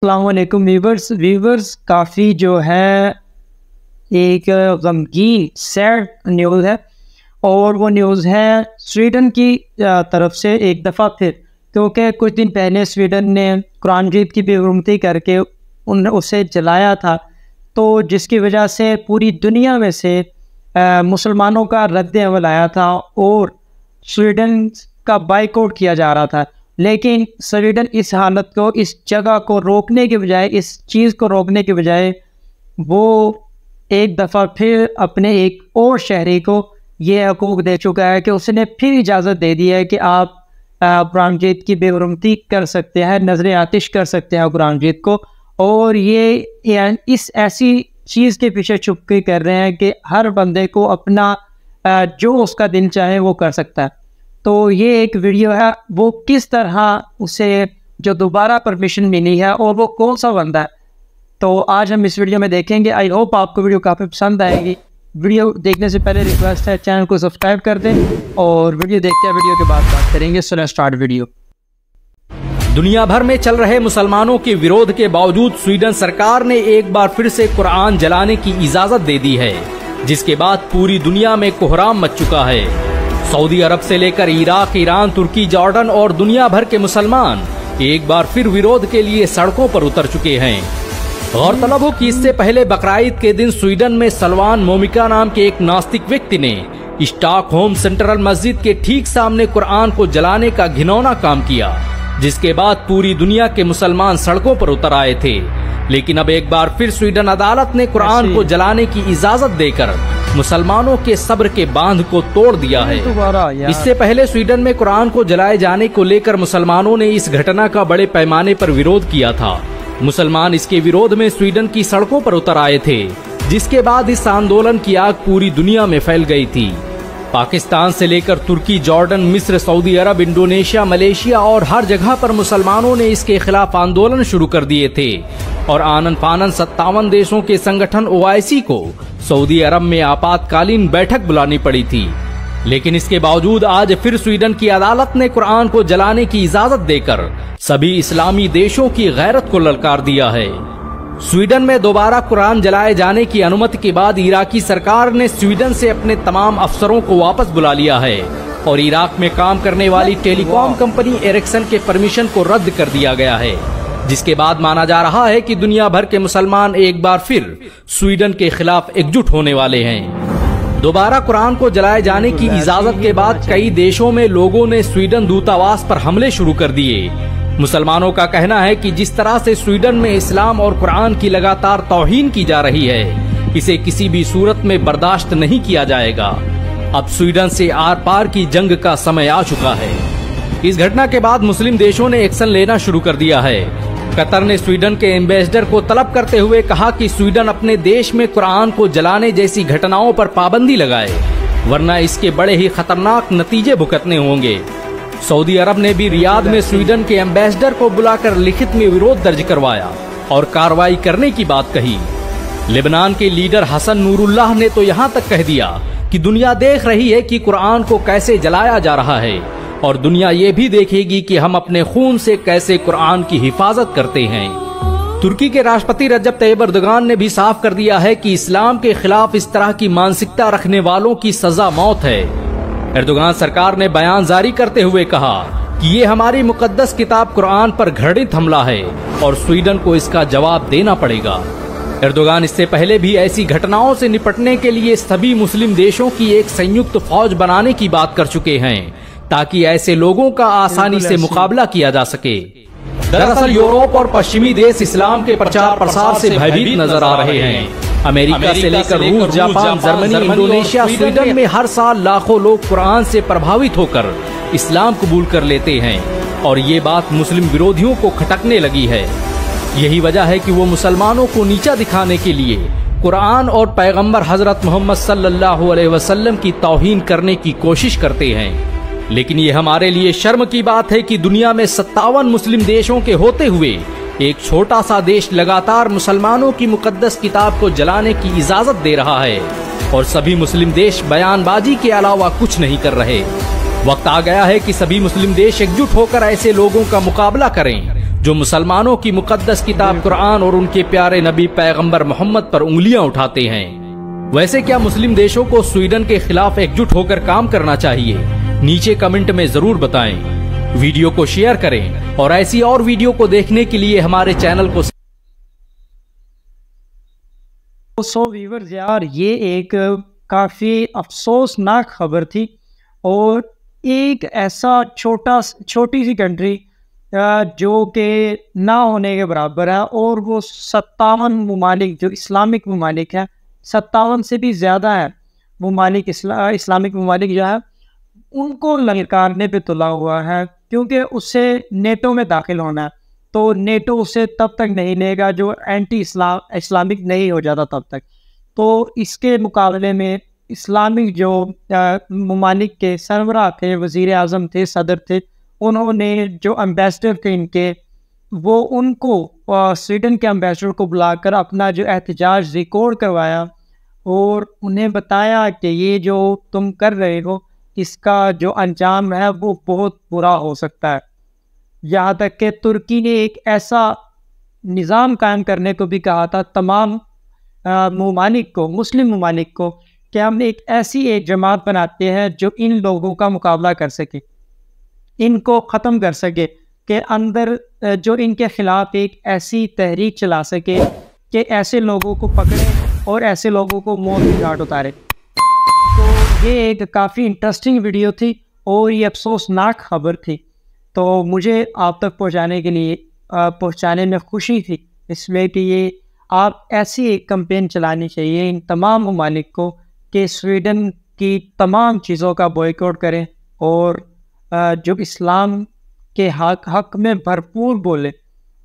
अस्सलाम वालेकुम viewers viewers काफ़ी जो है एक गमगीन सैड न्यूज़ है और वो न्यूज़ है स्वीडन की तरफ से एक दफ़ा फिर, क्योंकि कुछ दिन पहले स्वीडन ने कुरान मजीद की बेहुरमती करके उसे जलाया था, तो जिसकी वजह से पूरी दुनिया में से मुसलमानों का रद्द अमल आया था और स्वीडन का बाइकआउट किया जा रहा था। लेकिन स्वीडन इस हालत को, इस जगह को रोकने के बजाय, इस चीज़ को रोकने के बजाय वो एक दफ़ा फिर अपने एक और शहरी को ये हकूक़ दे चुका है कि उसने फिर इजाज़त दे दी है कि आप कुरान मजीद की बेहुरमती कर सकते हैं, नज़र आतिश कर सकते हैं कुरान मजीद को। और ये इस ऐसी चीज़ के पीछे छुप के कर रहे हैं कि हर बंदे को अपना जो उसका दिल चाहे वो कर सकता है। तो ये एक वीडियो है, वो किस तरह उसे जो दोबारा परमिशन मिली है और वो कौन सा बंदा है, तो आज हम इस वीडियो में देखेंगे। आई होप आपको वीडियो काफ़ी पसंद आएगी। वीडियो देखने से पहले रिक्वेस्ट है चैनल को सब्सक्राइब कर दें और वीडियो देखते हैं, वीडियो के बाद बात करेंगे। So let's start video. दुनिया भर में चल रहे मुसलमानों के विरोध के बावजूद स्वीडन सरकार ने एक बार फिर से कुरान जलाने की इजाजत दे दी है, जिसके बाद पूरी दुनिया में कोहराम मच चुका है। सऊदी अरब से लेकर इराक, ईरान, तुर्की, जॉर्डन और दुनिया भर के मुसलमान एक बार फिर विरोध के लिए सड़कों पर उतर चुके हैं। गौरतलब हो कि इससे पहले बकराईद के दिन स्वीडन में सलमान मोमिका नाम के एक नास्तिक व्यक्ति ने स्टॉकहोम सेंट्रल मस्जिद के ठीक सामने कुरान को जलाने का घिनौना काम किया, जिसके बाद पूरी दुनिया के मुसलमान सड़कों पर उतर आए थे। लेकिन अब एक बार फिर स्वीडन अदालत ने कुरान को जलाने की इजाजत देकर मुसलमानों के सब्र के बांध को तोड़ दिया है। इससे पहले स्वीडन में कुरान को जलाए जाने को लेकर मुसलमानों ने इस घटना का बड़े पैमाने पर विरोध किया था। मुसलमान इसके विरोध में स्वीडन की सड़कों पर उतर आए थे, जिसके बाद इस आंदोलन की आग पूरी दुनिया में फैल गई थी। पाकिस्तान से लेकर तुर्की, जॉर्डन, मिस्र, सऊदी अरब, इंडोनेशिया, मलेशिया और हर जगह पर मुसलमानों ने इसके खिलाफ आंदोलन शुरू कर दिए थे और आनन फानन 57 देशों के संगठन OIC को सऊदी अरब में आपातकालीन बैठक बुलानी पड़ी थी। लेकिन इसके बावजूद आज फिर स्वीडन की अदालत ने कुरान को जलाने की इजाजत देकर सभी इस्लामी देशों की गैरत को ललकार दिया है। स्वीडन में दोबारा कुरान जलाए जाने की अनुमति के बाद इराकी सरकार ने स्वीडन से अपने तमाम अफसरों को वापस बुला लिया है और इराक में काम करने वाली टेलीकॉम कंपनी एरिक्सन के परमिशन को रद्द कर दिया गया है, जिसके बाद माना जा रहा है कि दुनिया भर के मुसलमान एक बार फिर स्वीडन के खिलाफ एकजुट होने वाले हैं। दोबारा कुरान को जलाए जाने की इजाजत के बाद कई देशों में लोगों ने स्वीडन दूतावास पर हमले शुरू कर दिए। मुसलमानों का कहना है कि जिस तरह से स्वीडन में इस्लाम और कुरान की लगातार तौहीन की जा रही है, इसे किसी भी सूरत में बर्दाश्त नहीं किया जाएगा। अब स्वीडन से आर पार की जंग का समय आ चुका है। इस घटना के बाद मुस्लिम देशों ने एक्शन लेना शुरू कर दिया है। कतर ने स्वीडन के एम्बेसडर को तलब करते हुए कहा कि स्वीडन अपने देश में कुरान को जलाने जैसी घटनाओं पर पाबंदी लगाए, वरना इसके बड़े ही खतरनाक नतीजे भुगतने होंगे। सऊदी अरब ने भी रियाद में स्वीडन के एम्बेसडर को बुलाकर लिखित में विरोध दर्ज करवाया और कार्रवाई करने की बात कही। लेबनान के लीडर हसन नूरुल्लाह ने तो यहाँ तक कह दिया कि दुनिया देख रही है कि कुरान को कैसे जलाया जा रहा है और दुनिया ये भी देखेगी कि हम अपने खून से कैसे कुरान की हिफाजत करते हैं। तुर्की के राष्ट्रपति रजब तैयब एर्दोगान ने भी साफ कर दिया है कि इस्लाम के खिलाफ इस तरह की मानसिकता रखने वालों की सजा मौत है। एर्दोगान सरकार ने बयान जारी करते हुए कहा कि ये हमारी मुकद्दस किताब कुरान पर घृणित हमला है और स्वीडन को इसका जवाब देना पड़ेगा। एर्दोगान इससे पहले भी ऐसी घटनाओं से निपटने के लिए सभी मुस्लिम देशों की एक संयुक्त फौज बनाने की बात कर चुके हैं, ताकि ऐसे लोगों का आसानी से मुकाबला किया जा सके। दरअसल यूरोप और पश्चिमी देश इस्लाम के प्रचार प्रसार से भयभीत नजर आ रहे हैं। अमेरिका से लेकर रूस, जापान, जर्मनी, इंडोनेशिया, स्वीडन में हर साल लाखों लोग कुरान से प्रभावित होकर इस्लाम कबूल कर लेते हैं और ये बात मुस्लिम विरोधियों को खटकने लगी है। यही वजह है कि वो मुसलमानों को नीचा दिखाने के लिए कुरान और पैगंबर हजरत मोहम्मद सल्लल्लाहु अलैहि वसल्लम की तौहीन करने की कोशिश करते हैं। लेकिन ये हमारे लिए शर्म की बात है कि दुनिया में 57 मुस्लिम देशों के होते हुए एक छोटा सा देश लगातार मुसलमानों की मुकद्दस किताब को जलाने की इजाजत दे रहा है और सभी मुस्लिम देश बयानबाजी के अलावा कुछ नहीं कर रहे। वक्त आ गया है कि सभी मुस्लिम देश एकजुट होकर ऐसे लोगों का मुकाबला करें जो मुसलमानों की मुकद्दस किताब कुरान और उनके प्यारे नबी पैगंबर मोहम्मद पर उंगलियां उठाते हैं। वैसे क्या मुस्लिम देशों को स्वीडन के खिलाफ एकजुट होकर काम करना चाहिए? नीचे कमेंट में जरूर बताएं। वीडियो को शेयर करें और ऐसी और वीडियो को देखने के लिए हमारे चैनल को व्यूअर्स यार, ये एक काफ़ी अफसोसनाक खबर थी और एक ऐसा छोटी सी कंट्री जो कि ना होने के बराबर है, और वो 57 ममालिक जो इस्लामिक ममालिक हैं, 57 से भी ज़्यादा है ममालिक, इस्लामिक ममालिक जो है उनको ललकारने पे तुला हुआ है, क्योंकि उससे नेटो में दाखिल होना है। तो नेटो उसे तब तक नहीं लेगा जो एंटी इस्लामिक नहीं हो जाता तब तक। तो इसके मुकाबले में इस्लामिक जो ममालिक के सरबराह थे, वज़ीर आज़म थे, सदर थे, उन्होंने जो एम्बेसडर थे इनके, वो उनको स्वीडन के एम्बेसडर को बुलाकर अपना जो एहतजाज रिकॉर्ड करवाया और उन्हें बताया कि ये जो तुम कर रहे हो इसका जो अंजाम है वो बहुत बुरा हो सकता है। यहाँ तक कि तुर्की ने एक ऐसा निज़ाम कायम करने को भी कहा था तमाम ममालिक को, मुस्लिम ममालिक को, कि हम एक ऐसी एक जमात बनाते हैं जो इन लोगों का मुकाबला कर सके, इनको ख़त्म कर सके, कि अंदर जो इनके ख़िलाफ़ एक ऐसी तहरीक चला सके कि ऐसे लोगों को पकड़े और ऐसे लोगों को मौत की घाट उतारे। तो ये एक काफ़ी इंटरेस्टिंग वीडियो थी और ये अफसोसनाक खबर थी। तो मुझे आप तक पहुँचाने में खुशी थी, इसलिए कि ये आप ऐसी एक कैंपेन चलानी चाहिए इन तमाम ममालिक को कि स्वीडन की तमाम चीज़ों का बॉयकॉट करें और जो इस्लाम के हक में भरपूर बोले,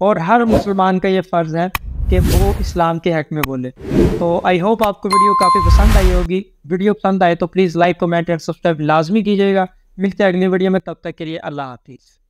और हर मुसलमान का ये फ़र्ज़ है कि वो इस्लाम के हक में बोले। तो आई होप आपको वीडियो काफ़ी पसंद आई होगी। वीडियो पसंद आए तो please like, comment and subscribe लाजमी कीजिएगा। मिलते हैं अगली वीडियो में, तब तक के लिए अल्लाह हाफिज़।